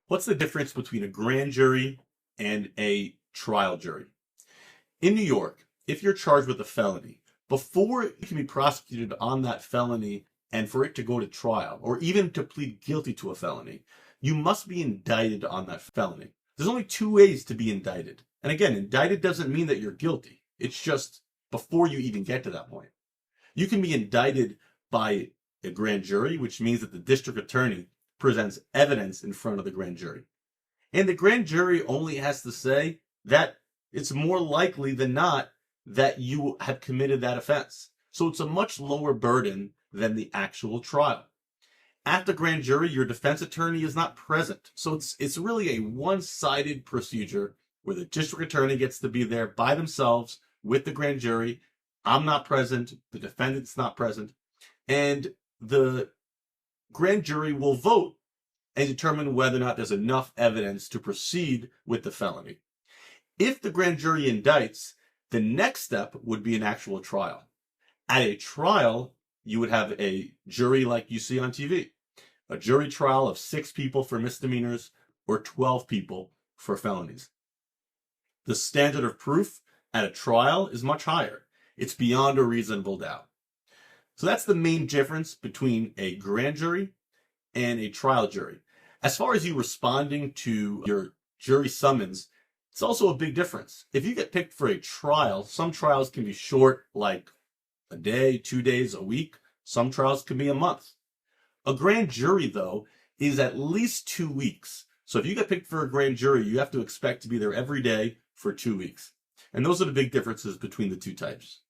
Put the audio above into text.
What's the difference between a grand jury and a trial jury? In New York, if you're charged with a felony, before you can be prosecuted on that felony and for it to go to trial, or even to plead guilty to a felony, you must be indicted on that felony. There's only two ways to be indicted. And again, indicted doesn't mean that you're guilty. It's just before you even get to that point. You can be indicted by a grand jury, which means that the district attorney presents evidence in front of the grand jury. And the grand jury only has to say that it's more likely than not that you have committed that offense. So it's a much lower burden than the actual trial. At the grand jury, your defense attorney is not present. So it's really a one-sided procedure where the district attorney gets to be there by themselves with the grand jury. I'm not present. The defendant's not present. And the grand jury will vote and determine whether or not there's enough evidence to proceed with the felony. If the grand jury indicts, the next step would be an actual trial. At a trial, you would have a jury like you see on TV. A jury trial of 6 people for misdemeanors or 12 people for felonies. The standard of proof at a trial is much higher. It's beyond a reasonable doubt. So that's the main difference between a grand jury and a trial jury. As far as you responding to your jury summons, it's also a big difference. If you get picked for a trial, some trials can be short, like a day, 2 days, a week. Some trials can be a month. A grand jury, though, is at least 2 weeks. So if you get picked for a grand jury, you have to expect to be there every day for 2 weeks. And those are the big differences between the two types.